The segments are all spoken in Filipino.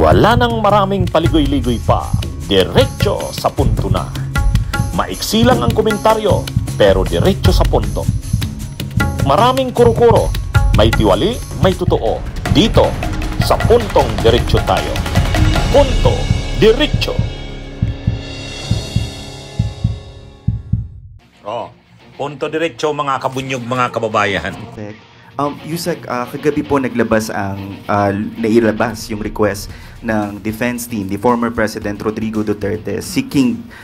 Wala nang maraming paligoy-ligoy pa, diretso sa punto na. Maiksi lang ang komentaryo, pero diretso sa punto. Maraming kuro-kuro, may tiwali, may totoo. Dito, sa Puntong Diretso tayo. Punto Diretso. Punto Diretso mga kabunyog, mga kababayan. Yusek, kagabi po nailabas yung request ng defense team, the former President Rodrigo Duterte,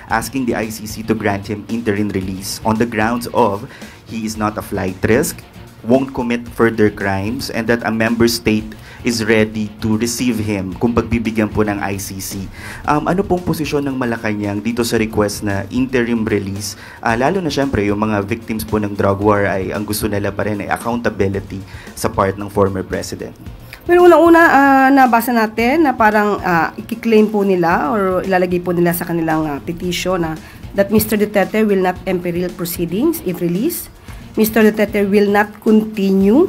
asking the ICC to grant him interim release on the grounds of he is not a flight risk, won't commit further crimes, and that a member state is ready to receive him kung pagbibigyan po ng ICC. Ano pong posisyon ng Malacanang dito sa request na interim release? Lalo na syempre yung mga victims po ng drug war ay ang gusto nila pa rin ay accountability sa part ng former president. Pero unang-una, nabasa natin na parang i-claim po nila or ilalagay po nila sa kanilang petition na that Mr. Duterte will not imperil proceedings if released. Mr. Duterte will not continue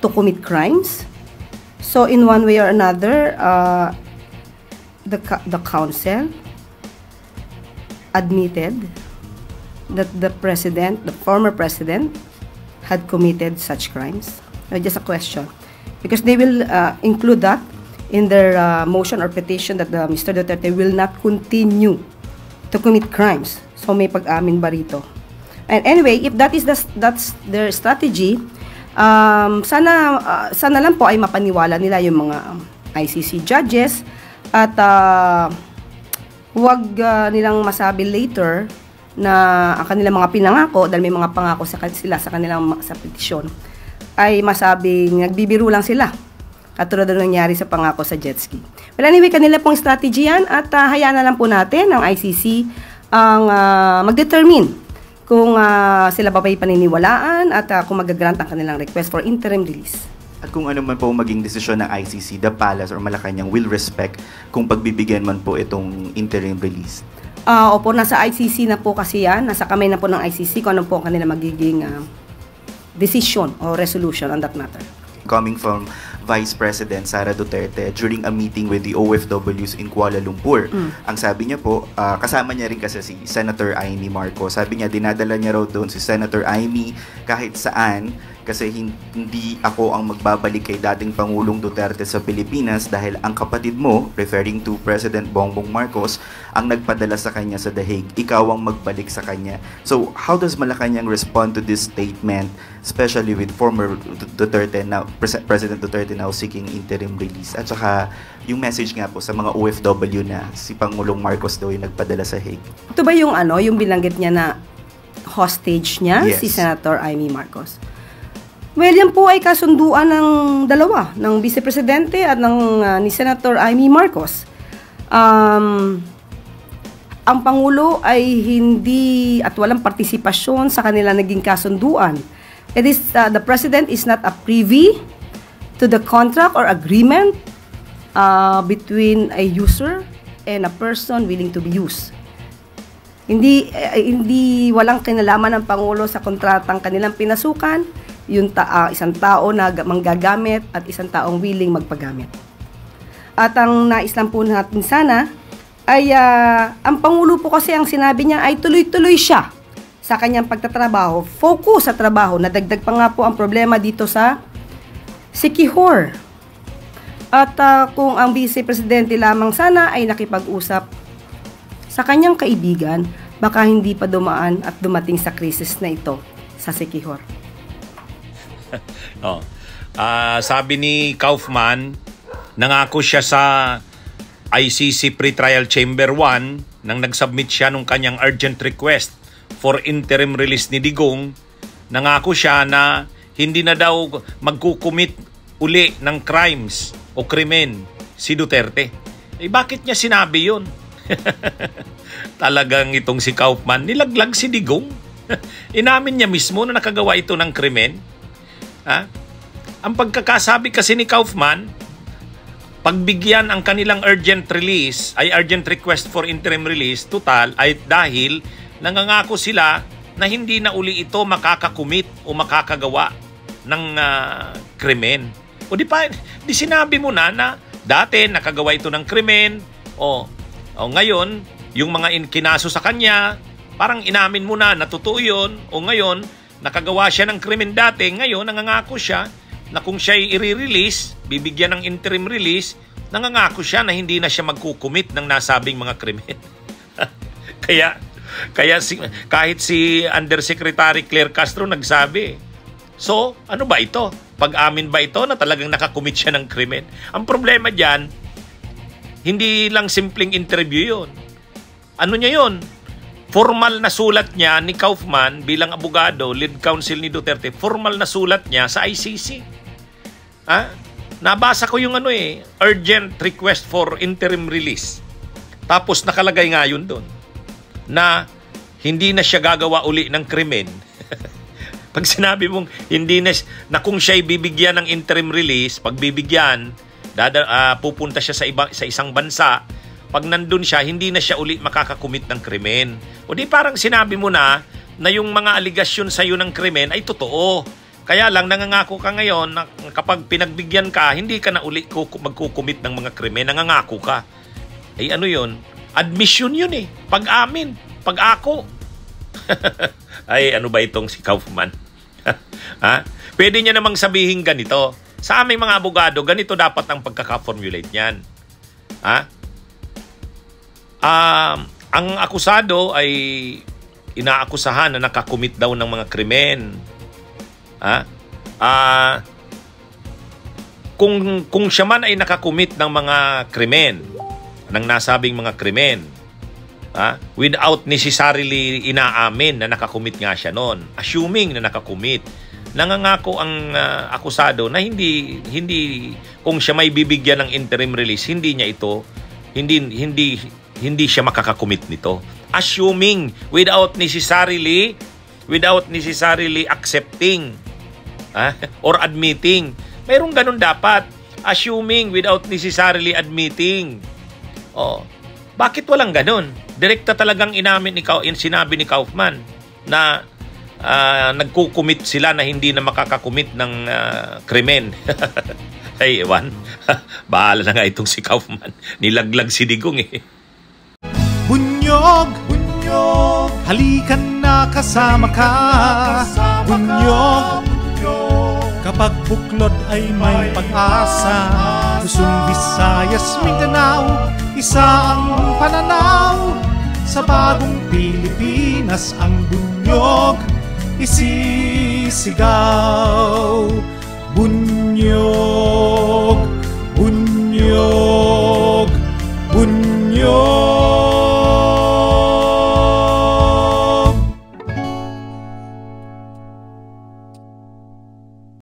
to commit crimes. So in one way or another, the council admitted that the former president, had committed such crimes. Just a question, because they will include that in their motion or petition that Mr. Duterte will not continue to commit crimes. So may pag-amin ba rito? And anyway, if that's their strategy, sana lang po ay mapaniwala nila yung mga ICC judges at huwag nilang masabi later na ang kanilang mga pinangako, dahil may mga pangako sila sa kanilang sa petisyon, ay masabing nagbibiro lang sila, katulad na nangyari sa pangako sa jet ski. Well, anyway, kanila pong strategy yan at hayaan na lang po natin ang ICC ang mag-determine kung sila pa ba'y paniniwalaan at kung mag-grant ang kanilang request for interim release. At kung ano man po maging desisyon ng ICC, the Palace or Malacanang will respect kung pagbibigyan man po itong interim release. Opo, nasa ICC na po kasi yan. Nasa kamay na po ng ICC kung ano po ang kanilang magiging decision or resolution on that matter. Coming from Vice President Sara Duterte during a meeting with the OFWs in Kuala Lumpur. Ang sabi niya po, kasama niya rin kasi si Senator Amy Marcos. Sabi niya, dinadala niya raw doon si Senator Amy kahit saan kasi hindi ako ang magbabalik kay dating Pangulong Duterte sa Pilipinas dahil ang kapatid mo, referring to President Bongbong Marcos, ang nagpadala sa kanya sa The Hague. Ikaw ang magbalik sa kanya. So, how does Malacanang respond to this statement, especially with former Duterte now, President Duterte now seeking interim release? At saka, yung message nga po sa mga OFW na si Pangulong Marcos daw yung nagpadala sa Hague. Ito ba yung yung binanggit niya na hostage niya, yes, si Senator Amy Marcos? Well, yan po ay kasunduan ng dalawa, ng Vice Presidente at ni Senator Amy Marcos. Ang Pangulo ay hindi at walang partisipasyon sa kanila naging kasunduan. It is, the President is not a privy to the contract or agreement between a user and a person willing to be used. Hindi walang kinalaman ng Pangulo sa kontratang kanilang pinasukan, yung isang tao na manggagamit at isang taong willing magpagamit. At ang nais lang po natin sana ay ang Pangulo po kasi ang sinabi niya ay tuloy-tuloy siya sa kanyang pagtatrabaho, focus sa trabaho. Nadagdag pa nga po ang problema dito sa Siquijor. At kung ang Vice Presidente lamang sana ay nakipag-usap sa kanyang kaibigan, baka hindi pa dumaan at dumating sa krisis na ito sa Siquijor. Sabi ni Kaufman, nangako siya sa ICC Pre-Trial Chamber 1 nang nag-submit siya nung kanyang urgent request for interim release ni Digong. Nangako siya na hindi na daw magkukumit uli ng crimes o krimen si Duterte. Bakit niya sinabi yun? Talagang itong si Kaufman, nilaglag si Digong. Inamin niya mismo na nakagawa ito ng krimen. Ang pagkakasabi kasi ni Kaufman, pagbigyan ang kanilang urgent release ay urgent request for interim release total ay dahil nangangako sila na hindi na uli ito makakakumit o makakagawa ng krimen. O di sinabi mo na Dati, nakagawa ito ng krimen. Ngayon, yung mga kinaso sa kanya, parang inamin mo na totoo yun. Ngayon, nakagawa siya ng krimen dati. Ngayon, nangangako siya na kung siya'y i-release, bibigyan ng interim release, nangangako siya na hindi na siya magkukumit ng nasabing mga krimen. Kaya kahit si Undersecretary Claire Castro nagsabi, so, ano ba ito? Pag-amin ba ito na talagang nakakumit siya ng krimen? Ang problema dyan, hindi lang simpleng interview yun. Ano niya yun? Formal na sulat niya ni Kaufman bilang abogado, lead counsel ni Duterte, formal na sulat niya sa ICC. Nabasa ko yung urgent request for interim release. Tapos nakalagay nga yun doon na hindi na siya gagawa uli ng krimen. Pag sinabi mong hindi na kung siya'y bibigyan ng interim release, pag bibigyan, pupunta siya sa isang bansa, pag nandun siya, hindi na siya uli makakakumit ng krimen. O di parang sinabi mo na yung mga aligasyon sa'yo ng krimen ay totoo. Kaya lang nangangako ka ngayon na kapag pinagbigyan ka, hindi ka na uli magkukumit ng mga krimen. Nangangako ka. Ay ano yun? Admission yun Pag-amin. Pag-ako. Ay ano ba itong si Kaufman? Pwede niya namang sabihin ganito. Sa aming mga abogado, ganito dapat ang pagkaka-formulate niyan. Ang akusado ay inaakusahan na nakakumit daw ng mga krimen. Kung siya man ay nakakumit ng mga krimen, ng nasabing mga krimen, without necessarily inaamin na nakakumit nga siya noon, assuming na nakakumit, nangangako ang akusado na hindi kung siya may bibigyan ng interim release, hindi siya makakakumit nito. Assuming without necessarily accepting or admitting. Mayroong ganun dapat. Assuming without necessarily admitting. Bakit walang ganun? Direkta talagang sinabi ni Kaufman na nagkukumit sila na hindi na makakakumit ng krimen. Ay, ewan. Bahala na nga itong si Kaufman. Nilaglag si Digong Bunyog, halikan na kasama ka. Bunyog, kapag buklod ay may pag-asa. Luzon, Visayas, Mindanao, isa ang pananaw. Sa bagong Pilipinas ang bunyog isisigaw. Bunyog.